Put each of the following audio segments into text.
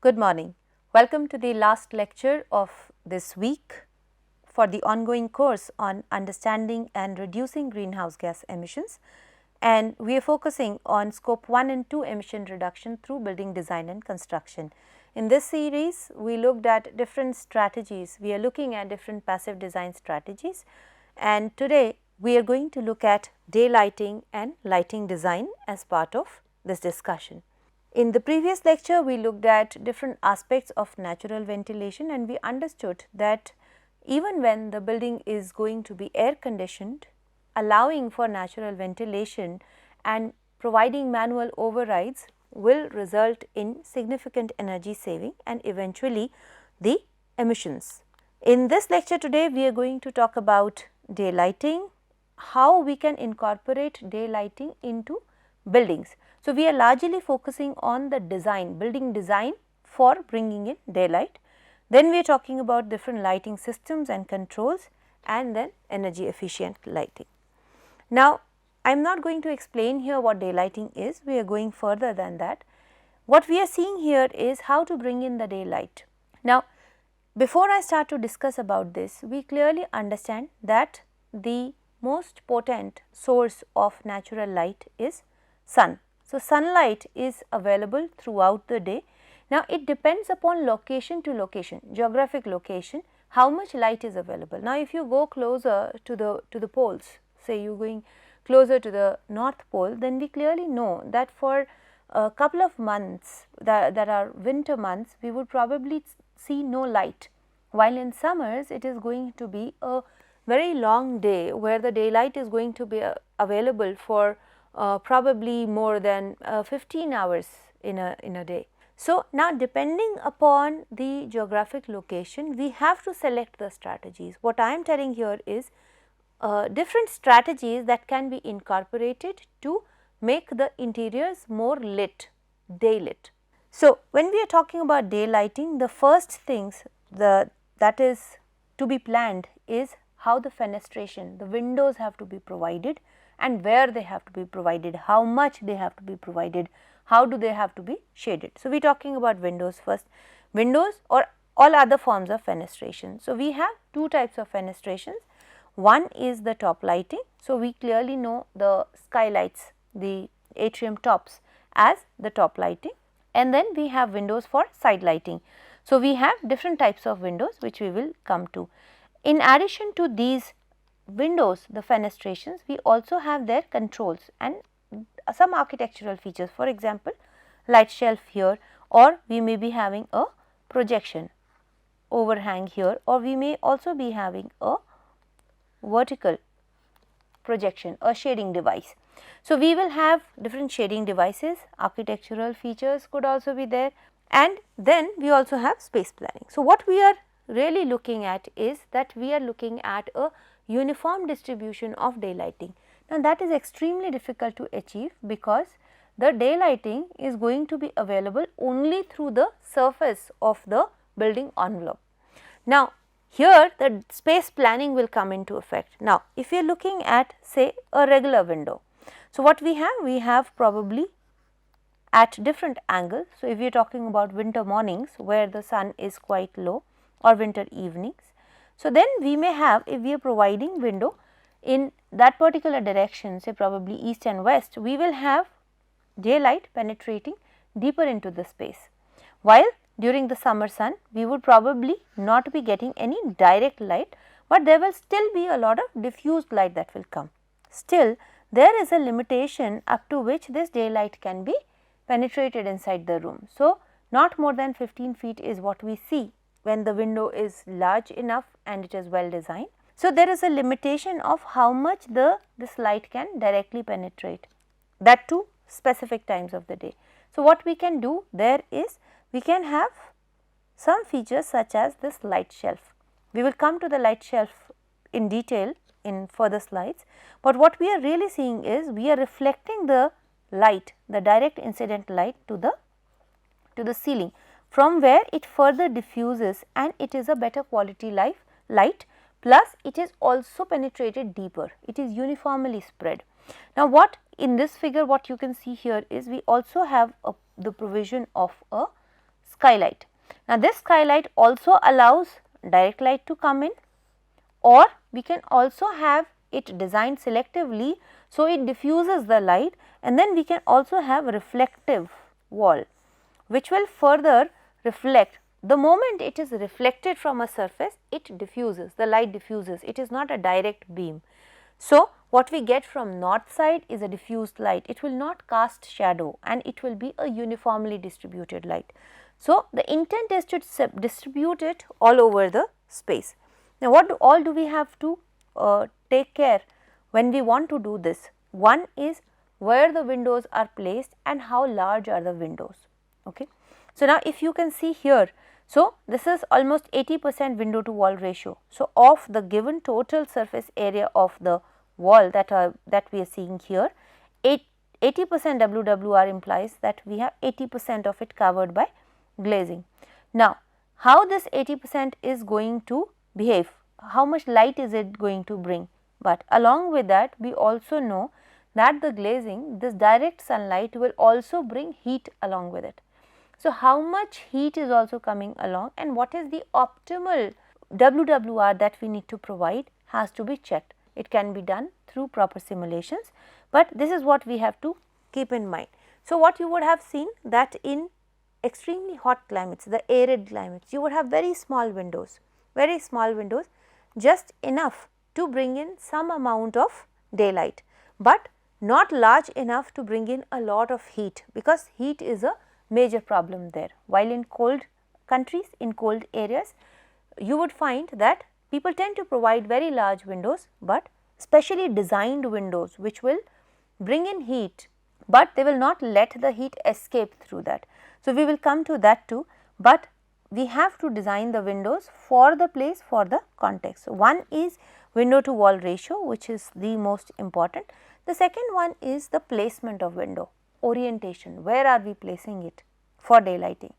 Good morning. Welcome to the last lecture of this week for the ongoing course on understanding and reducing greenhouse gas emissions, and we are focusing on scope 1 and 2 emission reduction through building design and construction. In this series, we looked at different strategies. We are looking at different passive design strategies, and today we are going to look at daylighting and lighting design as part of this discussion. In the previous lecture, we looked at different aspects of natural ventilation, and we understood that even when the building is going to be air conditioned, allowing for natural ventilation and providing manual overrides will result in significant energy saving and eventually the emissions. In this lecture today, we are going to talk about daylighting, how we can incorporate daylighting into buildings. So, we are largely focusing on the design, building design for bringing in daylight. Then we are talking about different lighting systems and controls, and then energy efficient lighting. Now, I am not going to explain here what daylighting is, we are going further than that. What we are seeing here is how to bring in the daylight. Now, before I start to discuss about this, we clearly understand that the most potent source of natural light is sun. So, sunlight is available throughout the day. Now, it depends upon location to location, geographic location, how much light is available. Now, if you go closer to the poles, say you are going closer to the North Pole, then we clearly know that for a couple of months that are winter months, we would probably see no light, while in summers it is going to be a very long day where the daylight is going to be available for probably more than 15 hours in a day. So, now depending upon the geographic location, we have to select the strategies. What I am telling here is different strategies that can be incorporated to make the interiors more lit, daylit. So, when we are talking about daylighting, the first things that is to be planned is how the fenestration, the windows have to be provided and where they have to be provided, how much they have to be provided, how do they have to be shaded. So, we are talking about windows first, windows or all other forms of fenestration. So, we have two types of fenestrations. One is the top lighting. So, we clearly know the skylights, the atrium tops as the top lighting, and then we have windows for side lighting. So, we have different types of windows which we will come to. In addition to these windows, the fenestrations, we also have their controls and some architectural features. For example, light shelf here, or we may be having a projection overhang here, or we may also be having a vertical projection, a shading device. So, we will have different shading devices, architectural features could also be there, and then we also have space planning. So, what we are really looking at is that we are looking at a uniform distribution of daylighting. Now, that is extremely difficult to achieve because the daylighting is going to be available only through the surface of the building envelope. Now, here the space planning will come into effect. Now, if you are looking at say a regular window, so what we have probably at different angles. So, if you are talking about winter mornings where the sun is quite low or winter evenings, so then we may have, if we are providing window in that particular direction, say probably east and west, we will have daylight penetrating deeper into the space, while during the summer sun we would probably not be getting any direct light, but there will still be a lot of diffused light that will come. Still, there is a limitation up to which this daylight can be penetrated inside the room. So, not more than 15 feet is what we see when the window is large enough and it is well designed. So, there is a limitation of how much this light can directly penetrate, that too specific times of the day. So, what we can do there is we can have some features such as this light shelf. We will come to the light shelf in detail in further slides, but what we are really seeing is we are reflecting the light, the direct incident light to the ceiling, from where it further diffuses and it is a better quality light, plus it is also penetrated deeper, it is uniformly spread. Now, what in this figure what you can see here is we also have the provision of a skylight. Now, this skylight also allows direct light to come in, or we can also have it designed selectively, so it diffuses the light, and then we can also have reflective wall, which will further reflect. The moment it is reflected from a surface, it diffuses, the light diffuses, it is not a direct beam. So, what we get from north side is a diffused light, it will not cast shadow and it will be a uniformly distributed light. So, the intent is to distribute it all over the space. Now, what all do we have to take care when we want to do this? One is where the windows are placed and how large are the windows. Okay. So, now if you can see here, so this is almost 80% window to wall ratio. So, of the given total surface area of the wall that we are seeing here, 80% WWR implies that we have 80% of it covered by glazing. Now, how this 80% is going to behave, how much light is it going to bring? But along with that, we also know that the glazing, this direct sunlight will also bring heat along with it. So, how much heat is also coming along and what is the optimal WWR that we need to provide has to be checked. It can be done through proper simulations, but this is what we have to keep in mind. So, what you would have seen that in extremely hot climates, the arid climates, you would have very small windows, just enough to bring in some amount of daylight, but not large enough to bring in a lot of heat, because heat is a major problem there. While in cold countries, in cold areas, you would find that people tend to provide very large windows, but specially designed windows which will bring in heat, but they will not let the heat escape through that. So, we will come to that too, but we have to design the windows for the place, for the context. So, one is window to wall ratio, which is the most important. The second one is the placement of window, orientation, where are we placing it for daylighting.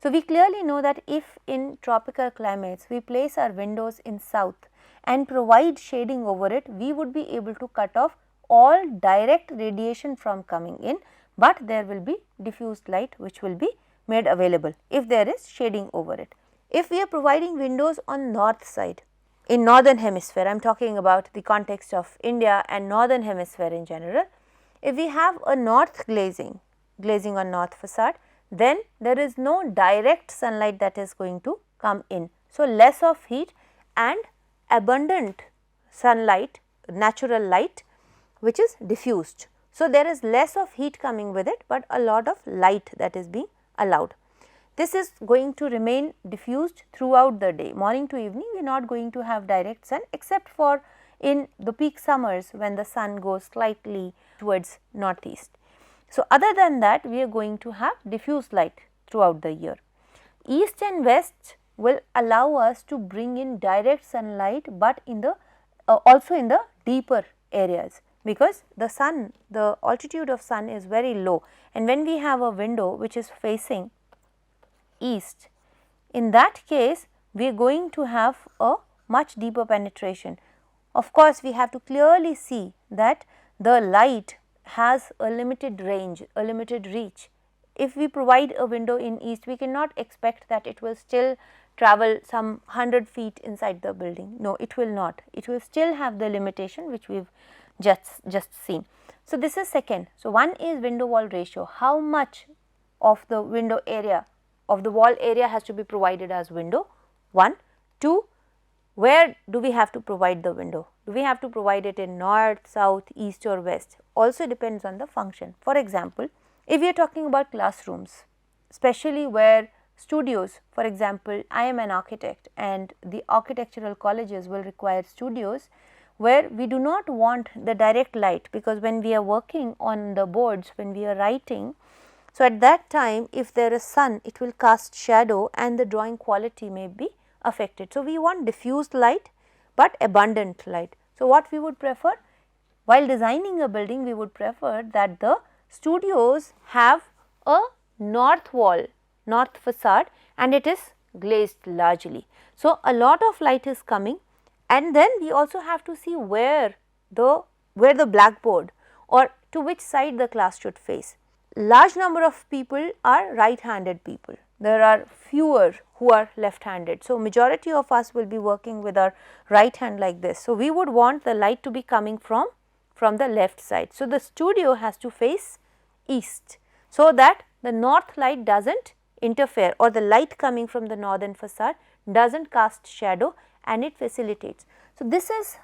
So, we clearly know that if in tropical climates we place our windows in south and provide shading over it, we would be able to cut off all direct radiation from coming in, but there will be diffused light which will be made available if there is shading over it. If we are providing windows on north side, in northern hemisphere, I am talking about the context of India and northern hemisphere in general, if we have a north glazing on north facade, then there is no direct sunlight that is going to come in. So, less of heat and abundant sunlight, natural light which is diffused. So, there is less of heat coming with it, but a lot of light that is being allowed. This is going to remain diffused throughout the day, morning to evening. We are not going to have direct sun except for in the peak summers when the sun goes slightly towards northeast. So, other than that, we are going to have diffused light throughout the year. East and west will allow us to bring in direct sunlight, but in the also in the deeper areas, because the sun, the altitude of sun is very low, and when we have a window which is facing east, in that case we are going to have a much deeper penetration. Of course, we have to clearly see that the light has a limited range, a limited reach. If we provide a window in east, we cannot expect that it will still travel some 100 feet inside the building. No, it will not. It will still have the limitation which we have just seen. So, this is second. So, one is window wall ratio, how much of the window area, of the wall area has to be provided as window, 1. 2, where do we have to provide the window? Do we have to provide it in north, south, east or west? Also depends on the function. For example, if we are talking about classrooms, especially where studios, for example, I am an architect and the architectural colleges will require studios where we do not want the direct light, because when we are working on the boards, when we are writing, so at that time if there is sun, it will cast shadow and the drawing quality may be affected. So, we want diffused light, but abundant light. So, what we would prefer while designing a building, we would prefer that the studios have a north wall, north facade, and it is glazed largely. So, a lot of light is coming, and then we also have to see where the blackboard or to which side the class should face. Large number of people are right handed people. there are fewer who are left handed. So, majority of us will be working with our right hand like this. So, we would want the light to be coming from the left side. So, the studio has to face east, so that the north light does not interfere, or the light coming from the northern facade does not cast shadow, and it facilitates. So, this is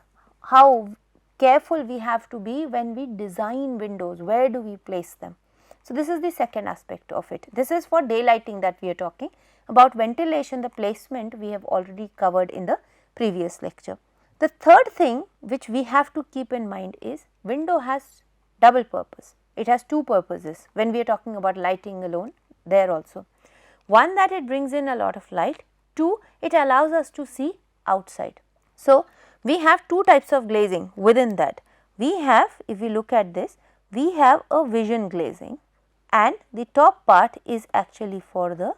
how careful we have to be when we design windows. Where do we place them? So, this is the second aspect of it. This is for daylighting that we are talking about. Ventilation, the placement we have already covered in the previous lecture. The third thing which we have to keep in mind is window has double purpose. It has two purposes when we are talking about lighting alone there also. One, that it brings in a lot of light. Two, it allows us to see outside. So, we have two types of glazing within that. We have, if we look at this, we have a vision glazing, and the top part is actually for the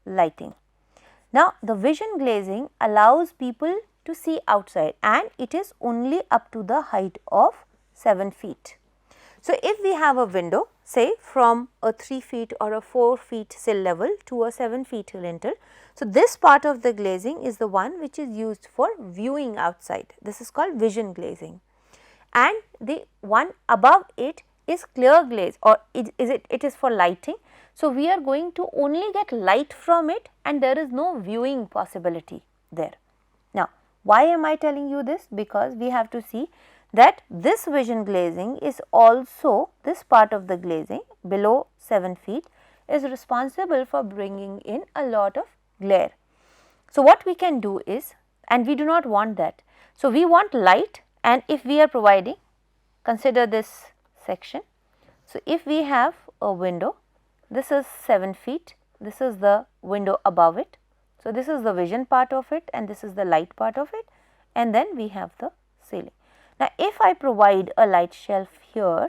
lighting. Now, the vision glazing allows people to see outside, and it is only up to the height of 7 feet. So, if we have a window, say from a 3 feet or a 4 feet sill level to a 7 feet lintel, so this part of the glazing is the one which is used for viewing outside. This is called vision glazing, and the one above it is clear glaze, or it is for lighting. So, we are going to only get light from it, and there is no viewing possibility there. Now, why am I telling you this? Because we have to see that this vision glazing is also, this part of the glazing below 7 feet is responsible for bringing in a lot of glare. So, what we can do is, and we do not want that. So, we want light, and if we are providing, consider this section. So, if we have a window, this is 7 feet, this is the window above it. So, this is the vision part of it, and this is the light part of it, and then we have the ceiling. Now, if I provide a light shelf here,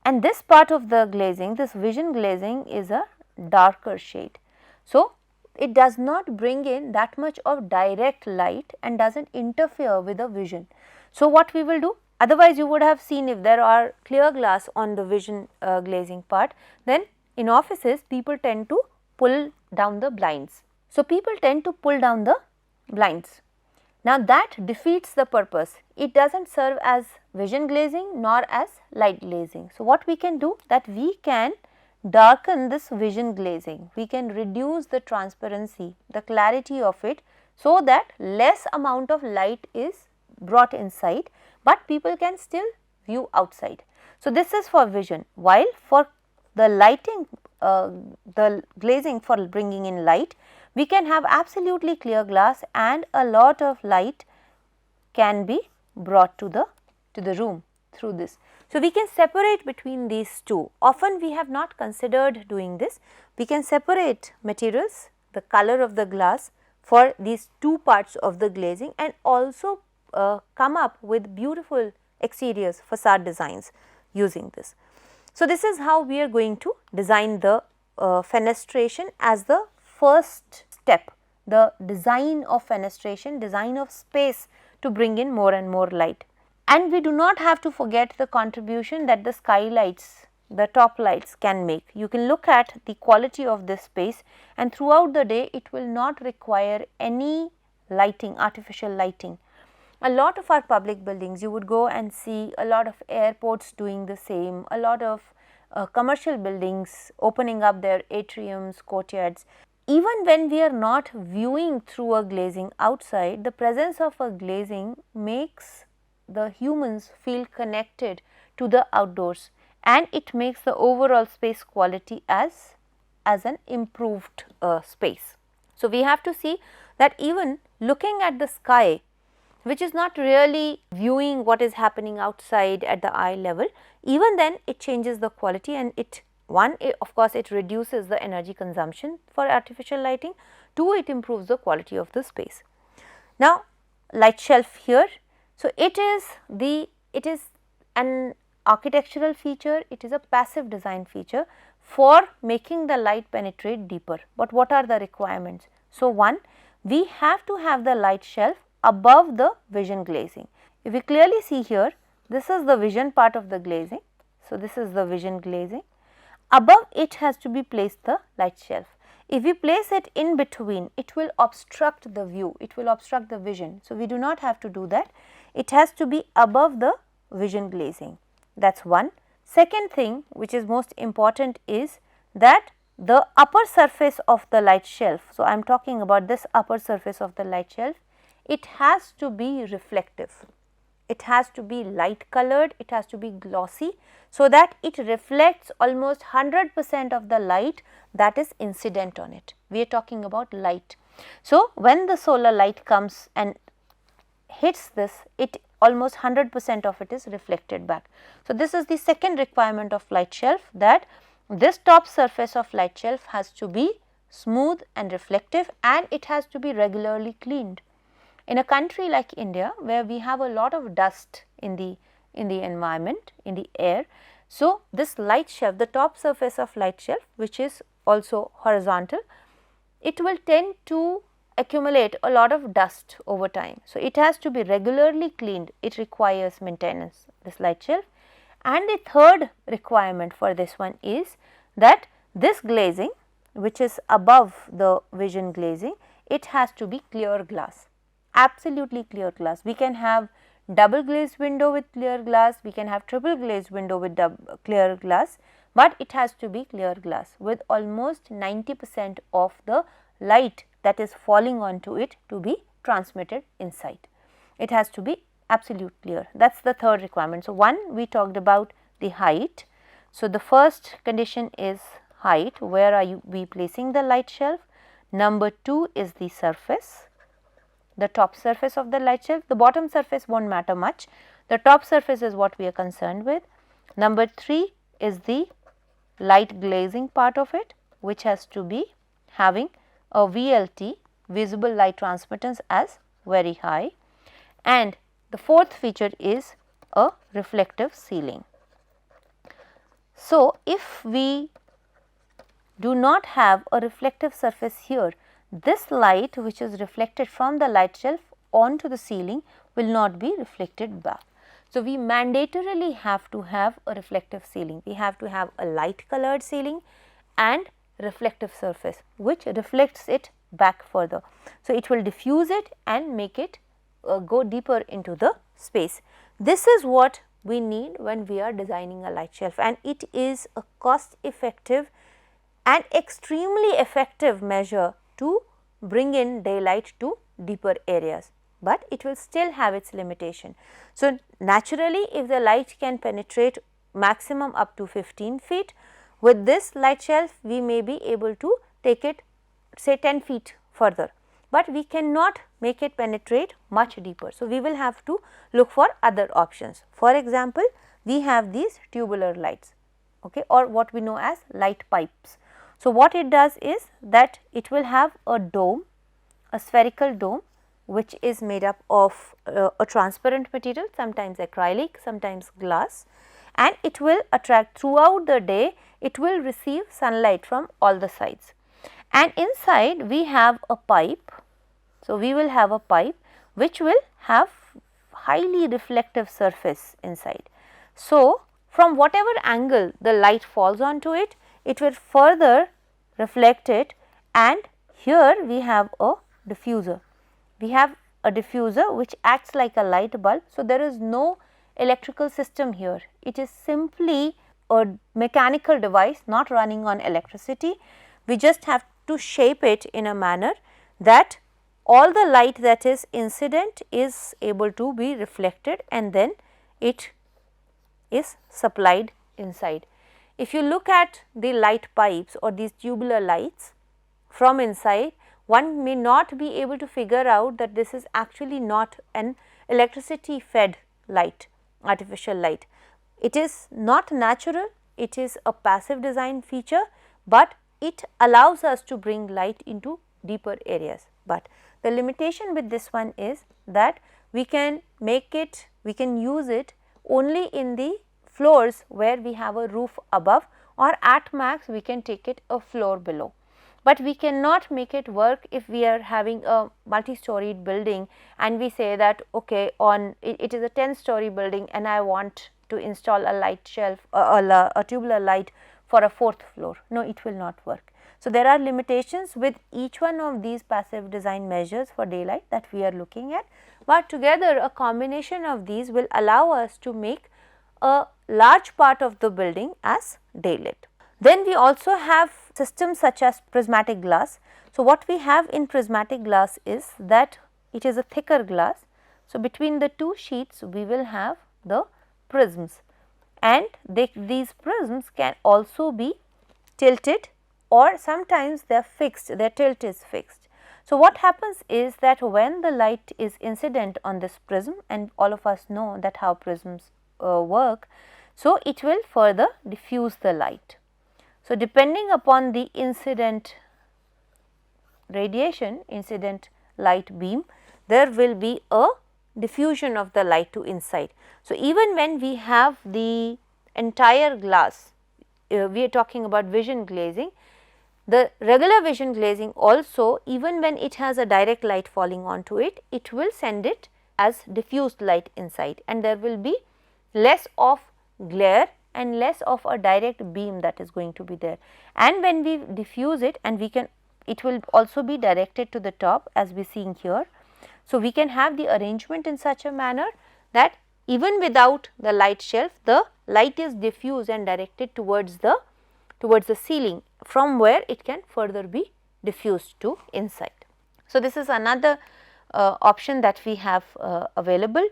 and this part of the glazing, this vision glazing is a darker shade. So, it does not bring in that much of direct light and does not interfere with the vision. So, what we will do? Otherwise, you would have seen if there are clear glass on the vision glazing part, then in offices people tend to pull down the blinds. So, people tend to pull down the blinds. Now, that defeats the purpose. It does not serve as vision glazing nor as light glazing. So, what we can do, that we can darken this vision glazing, we can reduce the transparency, the clarity of it, so that less amount of light is brought inside, but people can still view outside. So, this is for vision, while for the lighting, the glazing for bringing in light, we can have absolutely clear glass and a lot of light can be brought to the room through this. So, we can separate between these two. Often we have not considered doing this. We can separate materials, the color of the glass for these two parts of the glazing, and also come up with beautiful exteriors, facade designs using this. So, this is how we are going to design the fenestration as the first step, the design of fenestration, design of space to bring in more and more light. And we do not have to forget the contribution that the skylights, the top lights can make. You can look at the quality of this space, and throughout the day it will not require any lighting, artificial lighting. A lot of our public buildings, you would go and see a lot of airports doing the same, a lot of commercial buildings opening up their atriums, courtyards. Even when we are not viewing through a glazing outside, the presence of a glazing makes the humans feel connected to the outdoors, and it makes the overall space quality as an improved space. So, we have to see that even looking at the sky, which is not really viewing what is happening outside at the eye level, even then it changes the quality, and of course, it reduces the energy consumption for artificial lighting. Two, it improves the quality of the space. Now, light shelf here. So, it is an architectural feature, it is a passive design feature for making the light penetrate deeper. But what are the requirements? So, one, we have to have the light shelf above the vision glazing. If we clearly see here, this is the vision part of the glazing. So, this is the vision glazing. above it has to be placed the light shelf. If we place it in between, it will obstruct the view, it will obstruct the vision. So, we do not have to do that. It has to be above the vision glazing. That is one. Second thing which is most important is that the upper surface of the light shelf. So, I am talking about this upper surface of the light shelf, it has to be reflective. It has to be light colored, it has to be glossy, so that it reflects almost 100% of the light that is incident on it. We are talking about light. So, when the solar light comes and hits this, it almost 100% of it is reflected back. So, this is the second requirement of light shelf, that this top surface of light shelf has to be smooth and reflective, and it has to be regularly cleaned. In a country like India, where we have a lot of dust in the environment, in the air, so this light shelf, the top surface of light shelf, which is also horizontal, it will tend to accumulate a lot of dust over time. So, it has to be regularly cleaned, it requires maintenance, this light shelf. And the third requirement for this one is that this glazing, which is above the vision glazing, it has to be clear glass, absolutely clear glass. We can have double glazed window with clear glass, we can have triple glazed window with clear glass, but it has to be clear glass with almost 90% of the light that is falling onto it to be transmitted inside. It has to be absolute clear. That is the third requirement. So, one, we talked about the height. So, the first condition is height, where are we placing the light shelf. Number 2 is the surface, the top surface of the light shelf. The bottom surface will not matter much, the top surface is what we are concerned with. Number 3 is the light glazing part of it, which has to be having a VLT, visible light transmittance, as very high. And the fourth feature is a reflective ceiling. So, if we do not have a reflective surface here, this light which is reflected from the light shelf onto the ceiling will not be reflected back. So, we mandatorily have to have a reflective ceiling. We have to have a light colored ceiling and reflective surface which reflects it back further. So, it will diffuse it and make it go deeper into the space. This is what we need when we are designing a light shelf, and it is a cost effective and extremely effective measure to bring in daylight to deeper areas, but it will still have its limitation. So, naturally if the light can penetrate maximum up to 15 feet, with this light shelf we may be able to take it say 10 feet further, but we cannot make it penetrate much deeper. So, we will have to look for other options. For example, we have these tubular lights, okay, or what we know as light pipes. So, what it does is that it will have a dome, a spherical dome, which is made up of a transparent material, sometimes acrylic, sometimes glass, and it will attract throughout the day, it will receive sunlight from all the sides. And inside we have a pipe. So, we will have a pipe which will have highly reflective surface inside. So, from whatever angle the light falls onto it, it will further reflect it, and here we have a diffuser. We have a diffuser which acts like a light bulb. So, there is no electrical system here, it is simply a mechanical device not running on electricity. We just have to shape it in a manner that all the light that is incident is able to be reflected, and then it is supplied inside. If you look at the light pipes or these tubular lights from inside, one may not be able to figure out that this is actually not an electricity fed light, artificial light. It is not natural, it is a passive design feature, but it allows us to bring light into deeper areas. But the limitation with this one is that we can make it, we can use it only in the floors where we have a roof above, or at max we can take it a floor below. But we cannot make it work if we are having a multi-storied building and we say that okay, on it is a 10-story building and I want to install a light shelf, a tubular light for a 4th floor. No, it will not work. So, there are limitations with each one of these passive design measures for daylight that we are looking at, but together a combination of these will allow us to make a large part of the building as daylit. Then we also have systems such as prismatic glass. So, what we have in prismatic glass is that it is a thicker glass. So, between the two sheets we will have the prisms, and these prisms can also be tilted, or sometimes they are fixed, their tilt is fixed. So, what happens is that when the light is incident on this prism, and all of us know that how prisms work, so it will further diffuse the light. So, depending upon the incident radiation, incident light beam, there will be a diffusion of the light to inside. So, even when we have the entire glass, we are talking about vision glazing, the regular vision glazing also, even when it has a direct light falling onto it, it will send it as diffused light inside, and there will be less of glare and less of a direct beam that is going to be there. And when we diffuse it, and it will also be directed to the top as we seeing here. So, we can have the arrangement in such a manner that even without the light shelf, the light is diffused and directed towards the ceiling, from where it can further be diffused to inside. So, this is another option that we have available.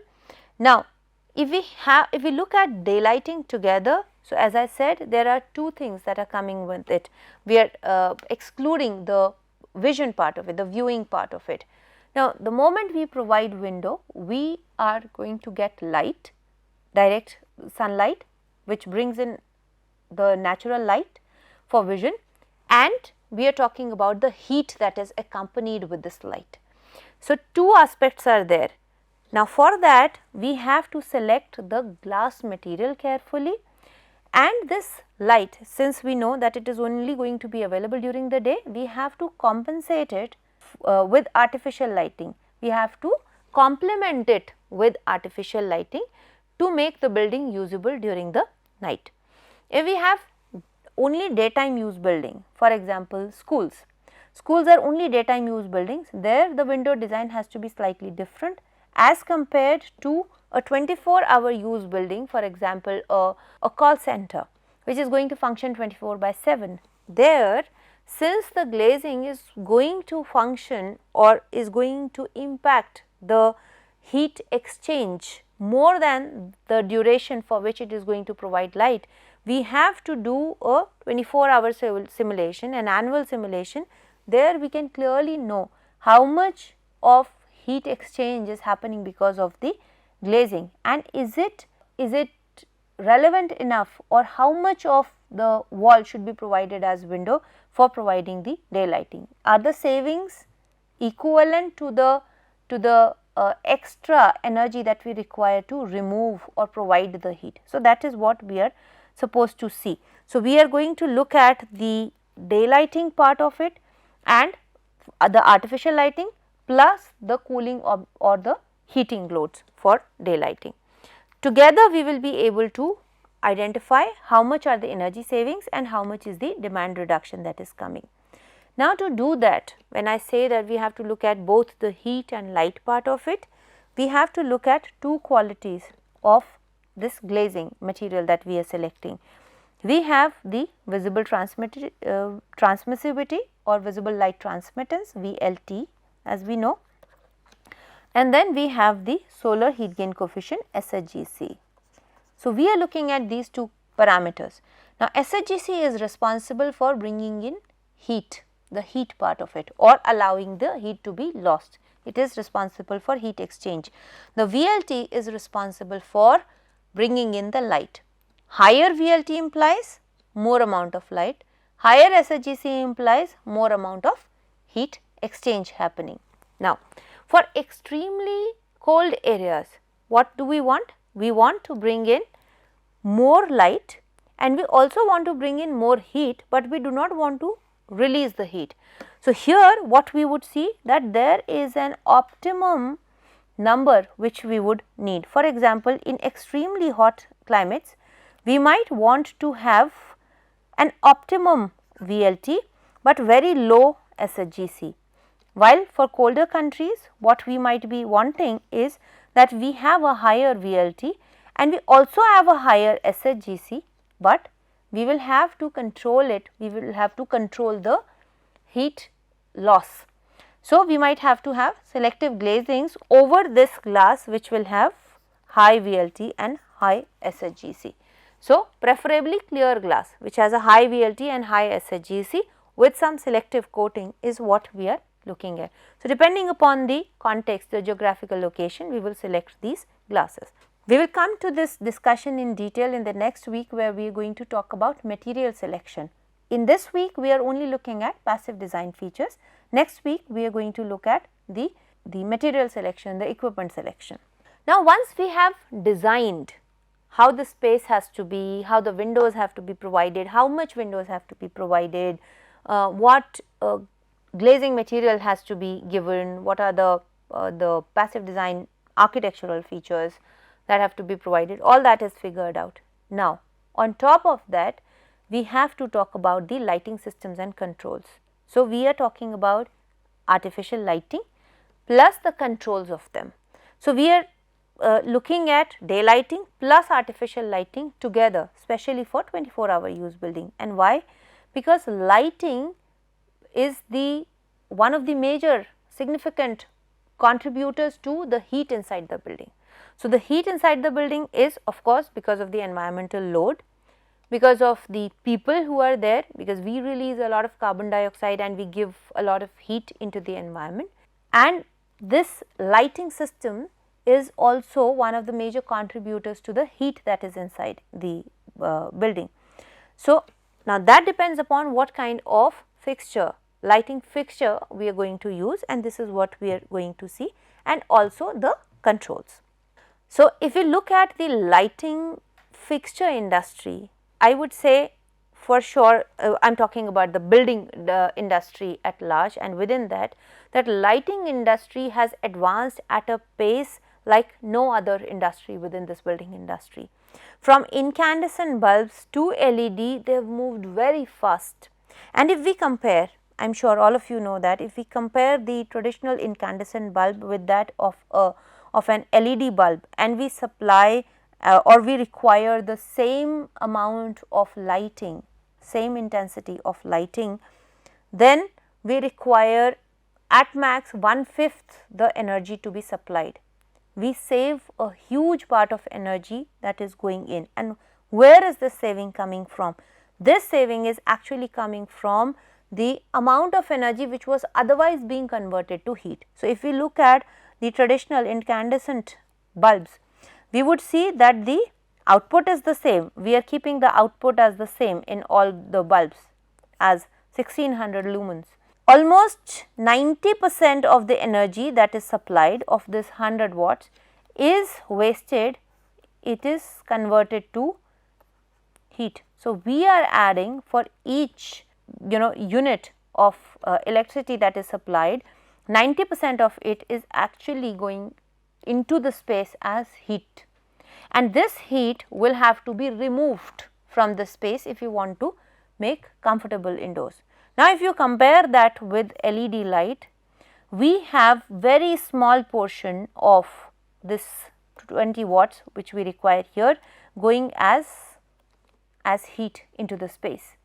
Now, if we look at daylighting together, so as I said, there are two things that are coming with it. We are excluding the vision part of it, the viewing part of it. Now, the moment we provide window, we are going to get light, direct sunlight, which brings in the natural light for vision, and we are talking about the heat that is accompanied with this light. So, two aspects are there. Now, for that we have to select the glass material carefully, and this light, since we know that it is only going to be available during the day, we have to compensate it with artificial lighting. We have to complement it with artificial lighting to make the building usable during the night. If we have only daytime use building, for example, schools are only daytime use buildings, there the window design has to be slightly different as compared to a 24-hour use building, for example, a call center which is going to function 24/7. There, since the glazing is going to function or is going to impact the heat exchange more than the duration for which it is going to provide light, we have to do a 24-hour simulation, an annual simulation. There we can clearly know how much of heat exchange is happening because of the glazing, and is it relevant enough, or how much of the wall should be provided as window for providing the daylighting. Are the savings equivalent to the extra energy that we require to remove or provide the heat? So, that is what we are supposed to see. So, we are going to look at the daylighting part of it and the artificial lighting plus the cooling or the heating loads for daylighting. Together we will be able to identify how much are the energy savings and how much is the demand reduction that is coming. Now, to do that, when I say that we have to look at both the heat and light part of it, we have to look at two qualities of this glazing material that we are selecting. We have the visible transmissivity or visible light transmittance, VLT, as we know, and then we have the solar heat gain coefficient, SHGC. So, we are looking at these two parameters. Now, SHGC is responsible for bringing in heat, the heat part of it, or allowing the heat to be lost. It is responsible for heat exchange. The VLT is responsible for bringing in the light. Higher VLT implies more amount of light, higher SHGC implies more amount of heat exchange happening. Now, for extremely cold areas, what do we want? We want to bring in more light, and we also want to bring in more heat, but we do not want to release the heat. So, here what we would see that there is an optimum number which we would need. For example, in extremely hot climates, we might want to have an optimum VLT, but very low SHGC. While for colder countries, what we might be wanting is that we have a higher VLT and we also have a higher SHGC, but we will have to control it, we will have to control the heat loss. So, we might have to have selective glazings over this glass which will have high VLT and high SHGC. So, preferably clear glass which has a high VLT and high SHGC with some selective coating is what we are looking at. So, depending upon the context, the geographical location, we will select these glasses. We will come to this discussion in detail in the next week, where we are going to talk about material selection. In this week, we are only looking at passive design features. Next week, we are going to look at the material selection, the equipment selection. Now, once we have designed how the space has to be, how the windows have to be provided, how much windows have to be provided, what glazing material has to be given, what are the passive design architectural features that have to be provided, all that is figured out. Now, on top of that, we have to talk about the lighting systems and controls. So, we are talking about artificial lighting plus the controls of them. So, we are looking at daylighting plus artificial lighting together, especially for 24-hour use building. And why? Because lighting is one of the major significant contributors to the heat inside the building. So, the heat inside the building is of course because of the environmental load, because of the people who are there, because we release a lot of carbon dioxide and we give a lot of heat into the environment, and this lighting system is also one of the major contributors to the heat that is inside the building. So, now that depends upon what kind of fixture, lighting fixture we are going to use, and this is what we are going to see, and also the controls. So, if you look at the lighting fixture industry, I would say for sure I am talking about the building industry at large, and within that lighting industry has advanced at a pace like no other industry within this building industry. From incandescent bulbs to LED, they have moved very fast. And if we compare, I am sure all of you know that if we compare the traditional incandescent bulb with that of an LED bulb, and we supply or we require the same amount of lighting, same intensity of lighting, then we require at max 1/5 the energy to be supplied. We save a huge part of energy that is going in. And where is this saving coming from? This saving is actually coming from the amount of energy which was otherwise being converted to heat. So, if we look at the traditional incandescent bulbs, we would see that the output is the same. We are keeping the output as the same in all the bulbs as 1600 lumens. Almost 90% of the energy that is supplied of this 100 watts is wasted, it is converted to heat. So, we are adding for each unit of electricity that is supplied, 90% of it is actually going into the space as heat, and this heat will have to be removed from the space if you want to make comfortable indoors. Now, if you compare that with LED light, we have very small portion of this 20 watts which we require here going as heat into the space.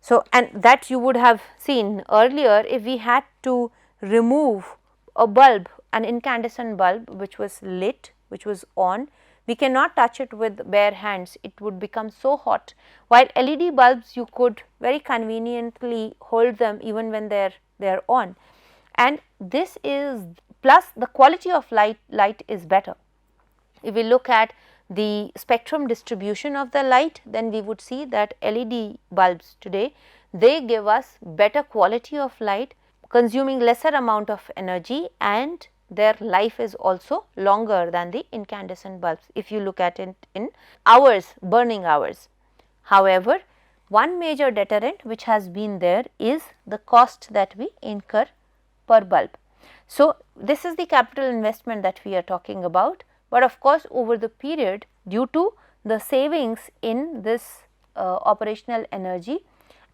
So, and that you would have seen earlier, if we had to remove a bulb, an incandescent bulb which was lit, which was on, we cannot touch it with bare hands, it would become so hot. While LED bulbs, you could very conveniently hold them even when they are on, and this is plus the quality of light is better. If we look at the spectrum distribution of the light, then we would see that LED bulbs today, they give us better quality of light, consuming lesser amount of energy, and their life is also longer than the incandescent bulbs if you look at it in hours, burning hours. However, one major deterrent which has been there is the cost that we incur per bulb. So, this is the capital investment that we are talking about, but of course, over the period, due to the savings in this operational energy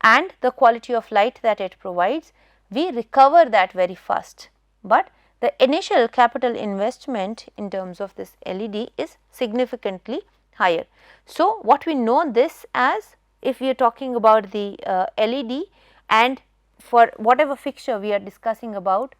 and the quality of light that it provides, we recover that very fast. But the initial capital investment in terms of this LED is significantly higher. So, what we know this as, if we are talking about the LED, and for whatever fixture we are discussing about,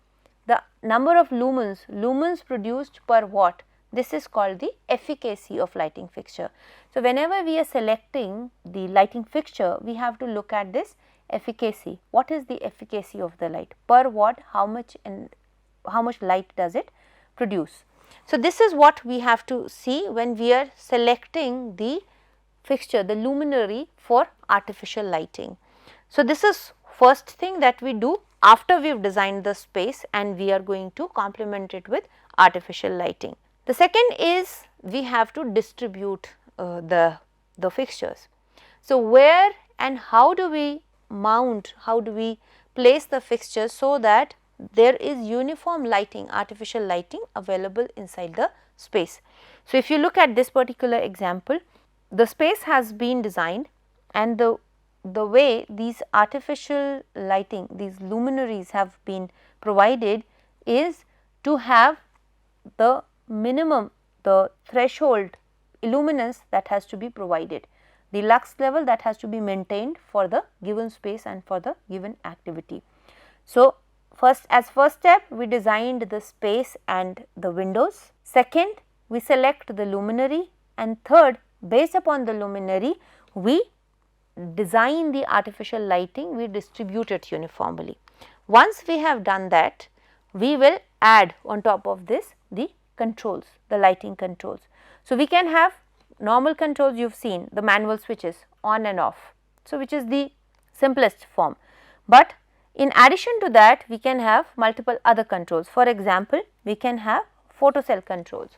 the number of lumens produced per watt, this is called the efficacy of lighting fixture. So, whenever we are selecting the lighting fixture, we have to look at this efficacy. What is the efficacy of the light per watt? How much light does it produce? So, this is what we have to see when we are selecting the fixture, the luminary for artificial lighting. So, this is first thing that we do after we have designed the space and we are going to complement it with artificial lighting. The second is we have to distribute the fixtures. So, where and how do we mount, how do we place the fixtures so that there is uniform lighting, artificial lighting available inside the space. So, if you look at this particular example, the space has been designed and the way these artificial lighting, these luminaries have been provided is to have the minimum, the threshold illuminance that has to be provided, the lux level that has to be maintained for the given space and for the given activity. So, first step we designed the space and the windows. Second, we select the luminary, and third, based upon the luminary we design the artificial lighting, we distribute it uniformly. Once we have done that, we will add on top of this the controls, the lighting controls. So, we can have normal controls, you have seen the manual switches on and off, so which is the simplest form, but in addition to that we can have multiple other controls. For example, we can have photocell controls.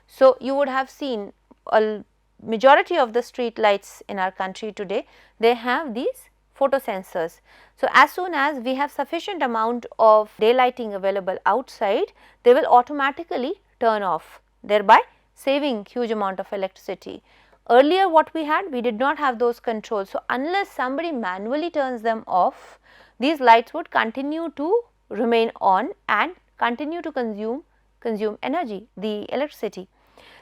So, you would have seen a majority of the street lights in our country today, they have these photosensors. So, as soon as we have sufficient amount of daylighting available outside, they will automatically turn off, thereby saving huge amount of electricity. Earlier what we had, we did not have those controls. So, unless somebody manually turns them off, these lights would continue to remain on and continue to consume energy, the electricity.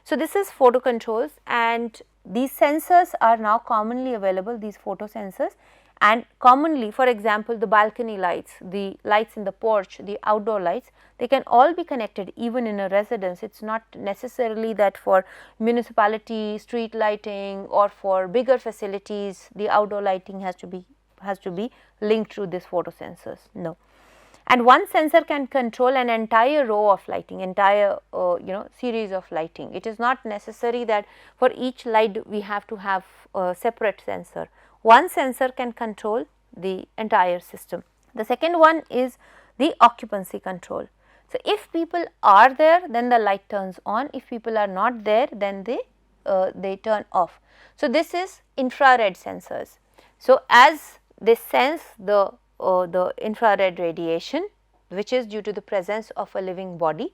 So, this is photo controls, and these sensors are now commonly available, these photo sensors, and commonly, for example, the balcony lights, the lights in the porch, the outdoor lights, they can all be connected even in a residence. It is not necessarily that for municipality, street lighting or for bigger facilities, the outdoor lighting has to be linked to this photo sensors, no. And one sensor can control an entire row of lighting, entire series of lighting. It is not necessary that for each light we have to have a separate sensor. One sensor can control the entire system. The second one is the occupancy control. So, if people are there, then the light turns on. If people are not there, then they turn off. So, this is infrared sensors. So, as they sense the infrared radiation, which is due to the presence of a living body,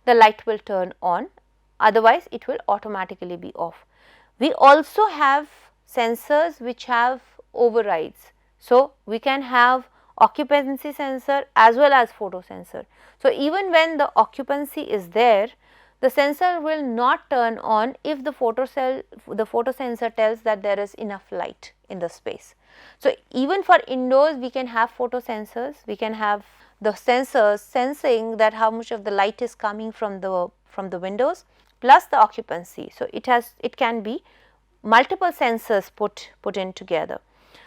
the light will turn on, otherwise it will automatically be off. We also have sensors which have overrides. So, we can have occupancy sensor as well as photo sensor. So, even when the occupancy is there, the sensor will not turn on if the photo sensor tells that there is enough light in the space. So, even for indoors we can have photo sensors, we can have the sensors sensing that how much of the light is coming from the windows plus the occupancy. So, it can be multiple sensors put in together.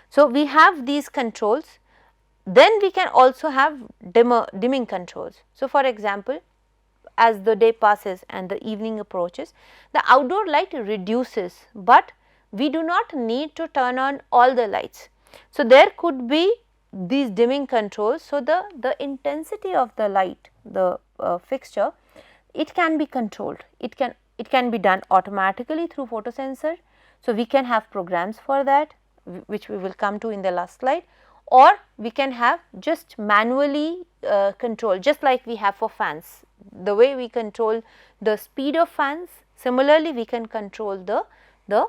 So, we have these controls. Then we can also have dimming controls. So, for example, as the day passes and the evening approaches, the outdoor light reduces, but we do not need to turn on all the lights. So, there could be these dimming controls. So, the intensity of the light, the fixture, it can be controlled. It can be done automatically through photosensor. So, we can have programs for that, which we will come to in the last slide, or we can have just manually control, just like we have for fans. The way we control the speed of fans, similarly we can control the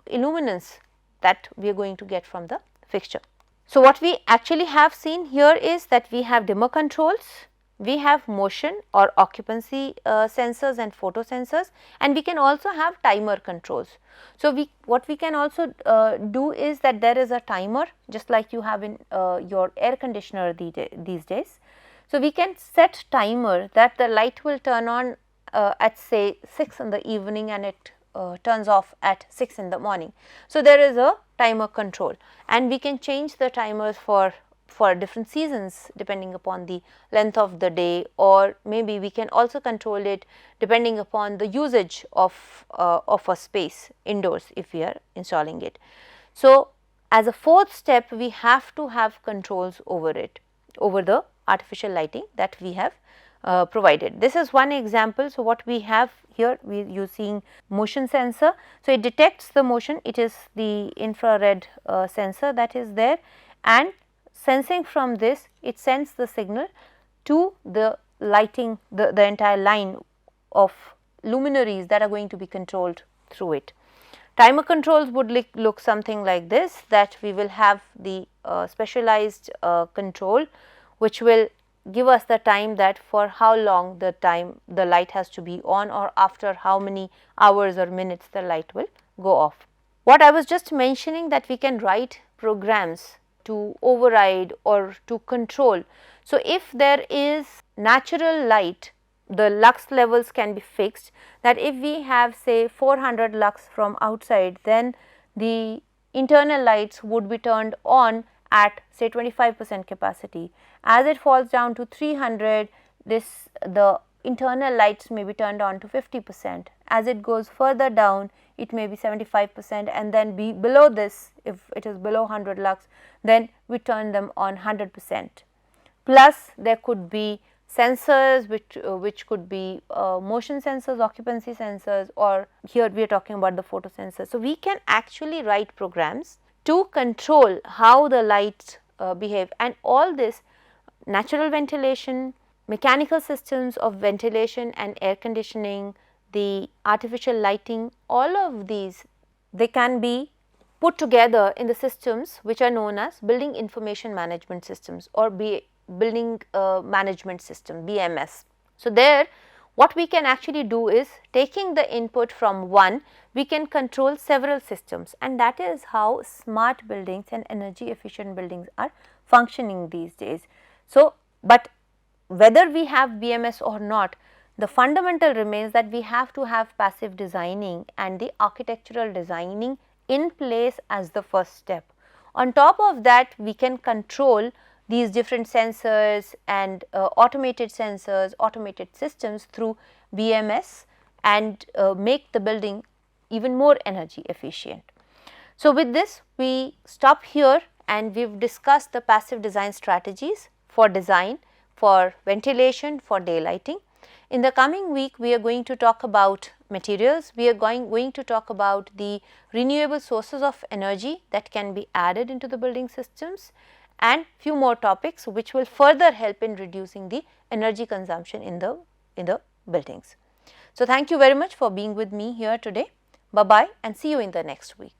illuminance that we are going to get from the fixture. So, what we actually have seen here is that we have dimmer controls, we have motion or occupancy sensors and photo sensors, and we can also have timer controls. So, what we can also do is that there is a timer just like you have in your air conditioner these days. So, we can set timer that the light will turn on at say 6 in the evening and it turns off at 6 in the morning. So, there is a timer control, and we can change the timers for different seasons depending upon the length of the day, or maybe we can also control it depending upon the usage of a space indoors if we are installing it. So, as a fourth step, we have to have controls over it, over the artificial lighting that we have provided. This is one example. So, what we have here, we using motion sensor. So, it detects the motion, it is the infrared sensor that is there, and sensing from this it sends the signal to the lighting, the entire line of luminaries that are going to be controlled through it. Timer controls would look something like this, that we will have the specialized control which will give us the time, that for how long the light has to be on, or after how many hours or minutes the light will go off. What I was just mentioning, that we can write programs to override or to control. So, if there is natural light, the lux levels can be fixed, that if we have say 400 lux from outside, then the internal lights would be turned on at say 25% capacity. As it falls down to 300, the internal lights may be turned on to 50%. As it goes further down, it may be 75%, and then below this, if it is below 100 lux, then we turn them on 100%. Plus, there could be sensors which could be motion sensors, occupancy sensors, or here we are talking about the photo sensors. So, we can actually write programs to control how the lights behave, and all this natural ventilation, mechanical systems of ventilation and air conditioning, the artificial lighting, all of these, they can be put together in the systems which are known as building information management systems, or building management system, BMS. So, there what we can actually do is, taking the input from one, we can control several systems, and that is how smart buildings and energy efficient buildings are functioning these days. So, but whether we have BMS or not, the fundamental remains that we have to have passive designing and the architectural designing in place as the first step. On top of that, we can control these different sensors and automated sensors, automated systems through BMS, and make the building even more energy efficient. So, with this we stop here, and we have discussed the passive design strategies for design, for ventilation, for daylighting. In the coming week, we are going to talk about materials, we are going to talk about the renewable sources of energy that can be added into the building systems, and few more topics which will further help in reducing the energy consumption in the buildings. So, thank you very much for being with me here today. Bye bye, and see you in the next week.